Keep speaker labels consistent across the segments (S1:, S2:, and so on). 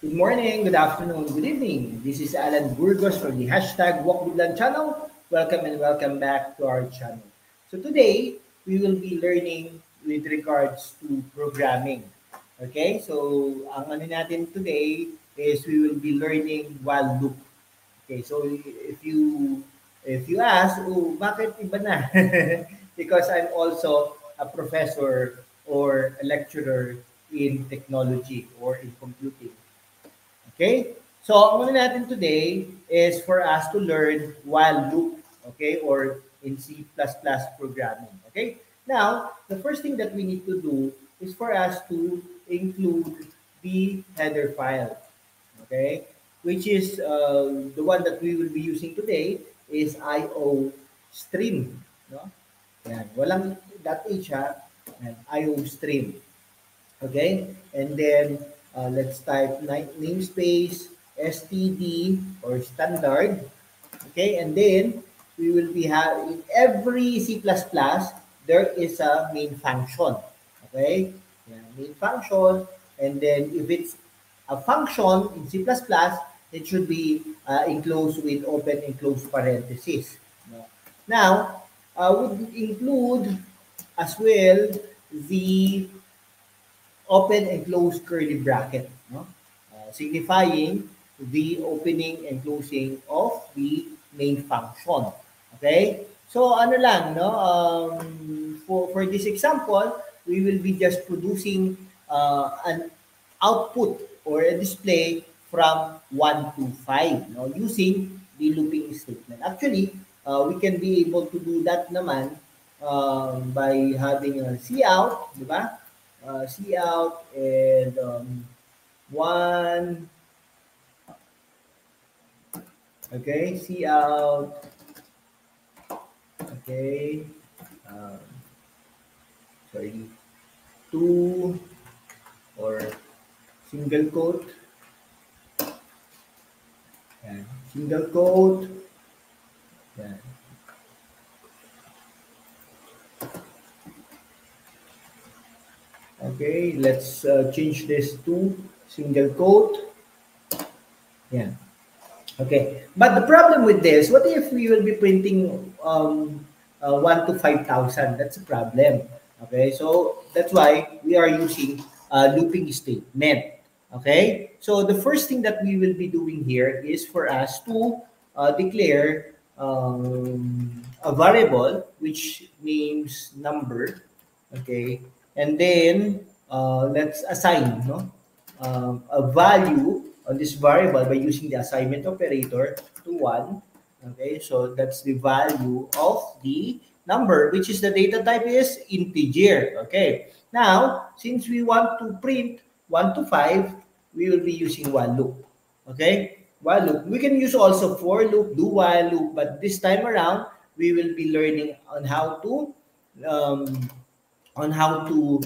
S1: Good morning, good afternoon, good evening. This is Alan Burgos from the hashtag Walk with Land channel. Welcome and welcome back to our channel. So today, we will be learning with regards to programming. Okay, so ang ano natin today is we will be learning while loop. Okay, so if you ask, oh, bakit iba na? Because I'm also a professor or a lecturer in technology or in computing. Okay? So, ang muna natin today is for us to learn while loop, okay, or in C++ programming, okay? Now, the first thing that we need to do is for us to include the header file, okay? Which is the one that we will be using today is IO stream, no? Yan. Walang .h ha. Yan. IO stream. Okay, and then let's type namespace std or standard. Okay, and then we will be having every C++ there is a main function. Okay, yeah, main function, and then if it's a function in C++, it should be enclosed with open and closed parentheses. No? Now, would include as well the open and close curly bracket, no? Signifying the opening and closing of the main function. Okay? So ano lang, no? For this example, we will be just producing an output or a display from 1 to 5, no? Using the looping statement. Actually, we can be able to do that naman by having a cout, di ba? See out and one, okay, see out, okay, um, sorry, two or single quote, yan. Single quote, yan. Okay, let's change this to single quote. Yeah. Okay. But the problem with this, what if we will be printing 1 to 5,000? That's a problem. Okay. So that's why we are using looping statement. Okay. So the first thing that we will be doing here is for us to declare a variable which names number. Okay. And then let's assign a value on this variable by using the assignment operator to 1. Okay, so that's the value of the number, which is the data type is integer. Okay, now since we want to print 1 to 5, we will be using while loop. Okay, while loop. We can use also for loop, do while loop, but this time around, we will be learning um, on how to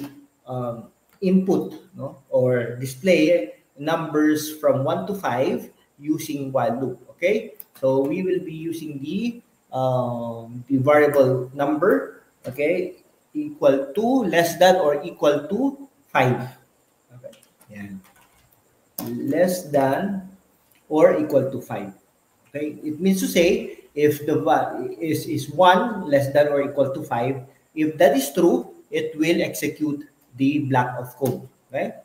S1: input, no, or display numbers from 1 to 5 using while loop. Okay, so we will be using the variable number, okay, equal to, less than or equal to 5. Okay, yeah, less than or equal to 5. Okay, it means to say if the value is 1 less than or equal to 5, if that is true, it will execute the block of code. Okay?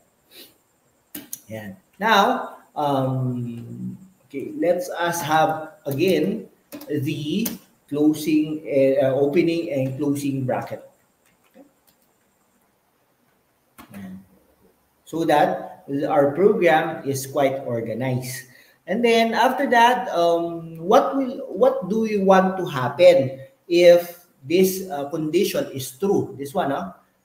S1: Yeah. Now, okay, let's us have again the closing, opening and closing bracket. Yeah. So that our program is quite organized. And then after that, what do we want to happen if this condition is true? This one,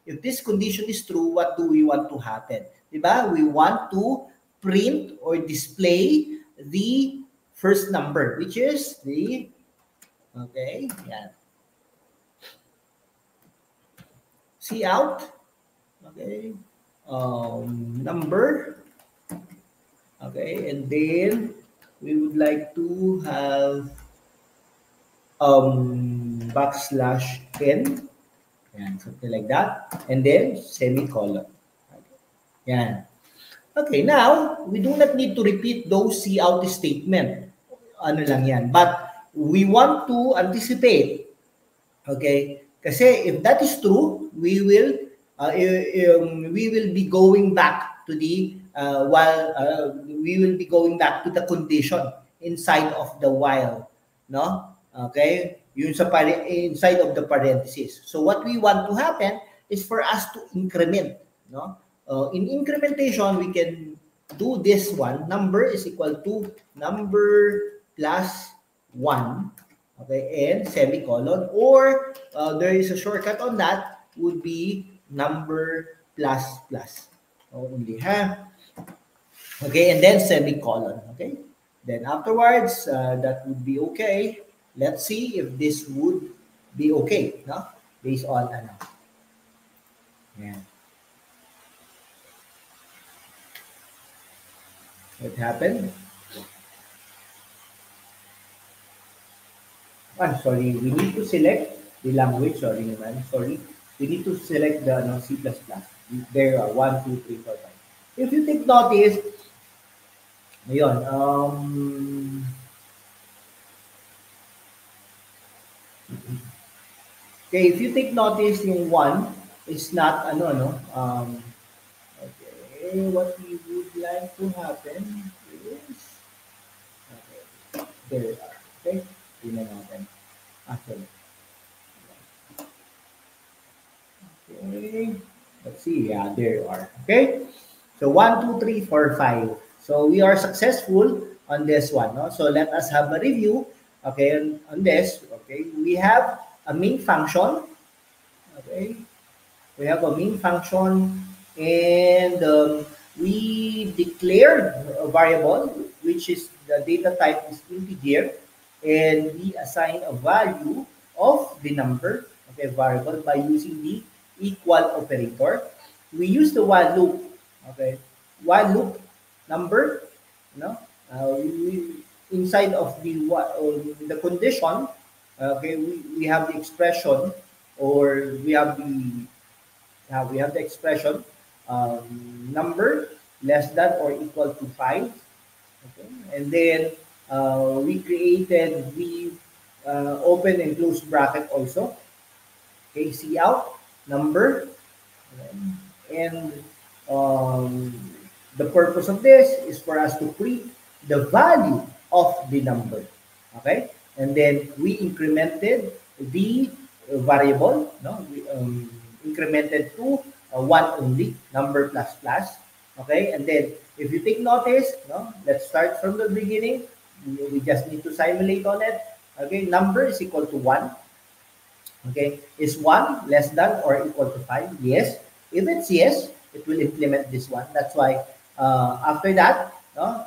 S1: if this condition is true, what do we want to happen? Diba? We want to print or display the first number, which is the, okay, yeah, cout, okay, number. Okay, and then we would like to have \n, and something like that, and then semicolon. Okay. Yan. Okay, now, we do not need to repeat those cout statement. Ano lang yan. But we want to anticipate. Okay? Kasi if that is true, we will be going back to the we will be going back to the condition inside of the while, no? Okay? Yun sa inside of the parenthesis. So what we want to happen is for us to increment, no? In incrementation, we can do this one. Number is equal to number plus 1, okay, and semicolon, or there is a shortcut on that, would be number plus plus only, ha? Okay, and then semicolon, okay? Then afterwards, that would be okay. Let's see if this would be okay, no? Based on ano. Yeah. What happened? Sorry, we need to select the language. Sorry naman, sorry. We need to select the C++. There are 1, 2, 3, 4, 5. If you take notice, ayun, okay, if you take notice, yung 1 is not, okay, what we would like to happen is, okay, there we are, okay, tingnan natin, actually. Okay, let's see, yeah, there you are, okay, so 1, 2, 3, 4, 5, so we are successful on this one, no? So let us have a review, okay, on this, okay, we have a main function, okay, we have a main function, and we declared a variable, which is the data type is integer, and we assign a value of the number, okay, variable by using the equal operator. We use the while loop, okay, while loop number, you know, inside of the condition, okay, we have the expression, or we have the expression number less than or equal to 5, okay, and then we created the open and close bracket also, okay, cout number, okay, and the purpose of this is for us to print the value of the number, okay, and then we incremented the variable, no, we incremented to 1 only, number plus plus, okay, and then if you take notice, no, let's start from the beginning, we just need to simulate on it, okay, number is equal to 1, okay, is 1 less than or equal to 5? Yes. If it's yes, it will implement this one. That's why after that, no,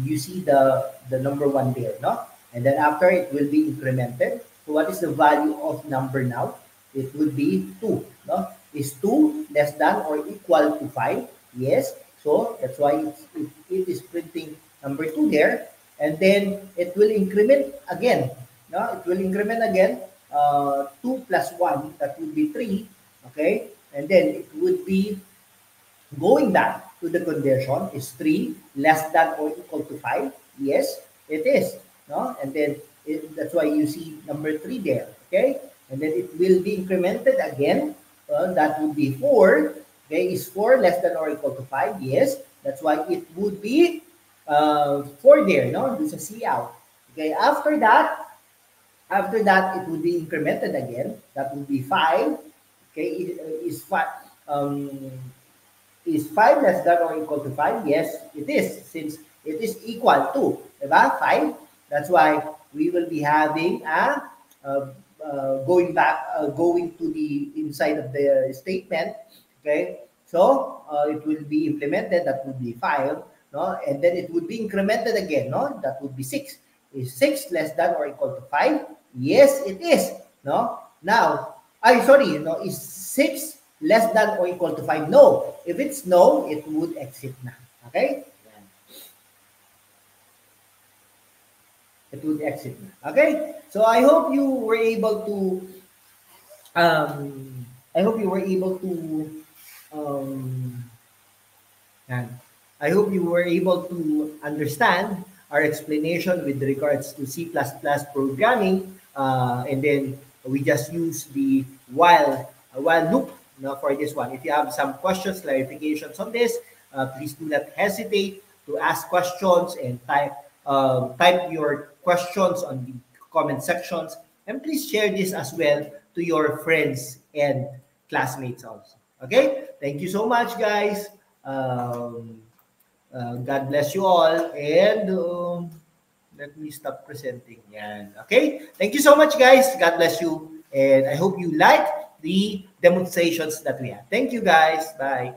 S1: you see the number 1 there, no? And then after it will be incremented. So what is the value of number now? It would be 2, no? Is 2 less than or equal to 5? Yes. So that's why it is printing number 2 there. And then it will increment again. No? It will increment again. 2 plus 1, that would be 3. Okay. And then it would be going back to the condition, is 3 less than or equal to 5? Yes, it is. No? And then that's why you see number 3 there. Okay. And then it will be incremented again. That would be 4. Okay. Is 4 less than or equal to 5? Yes. That's why it would be 4 there. No? There's a cout. Okay. After that, it would be incremented again. That would be 5. Okay, is 5 less than or equal to 5? Yes, it is, since it is equal to, diba? 5. That's why we will be having going to the inside of the statement. Okay, so it will be implemented. That would be 5, no, and then it would be incremented again. No, that would be 6. Is 6 less than or equal to 5? Yes, it is. No, now, no, is 6 less than or equal to 5? No. If it's no, it would exit na. Okay? It would exit na. Okay? So I hope you were able to um And I hope you were able to understand our explanation with regards to C++ programming. And then we just use the while loop, for this one. If you have some questions, clarifications on this, please do not hesitate to ask questions and type your questions on the comment sections. And please share this as well to your friends and classmates also. Okay? Thank you so much, guys. Um, God bless you all. And let me stop presenting. Yan. Okay? Thank you so much, guys. God bless you. And I hope you like the demonstrations that we have. Thank you, guys. Bye.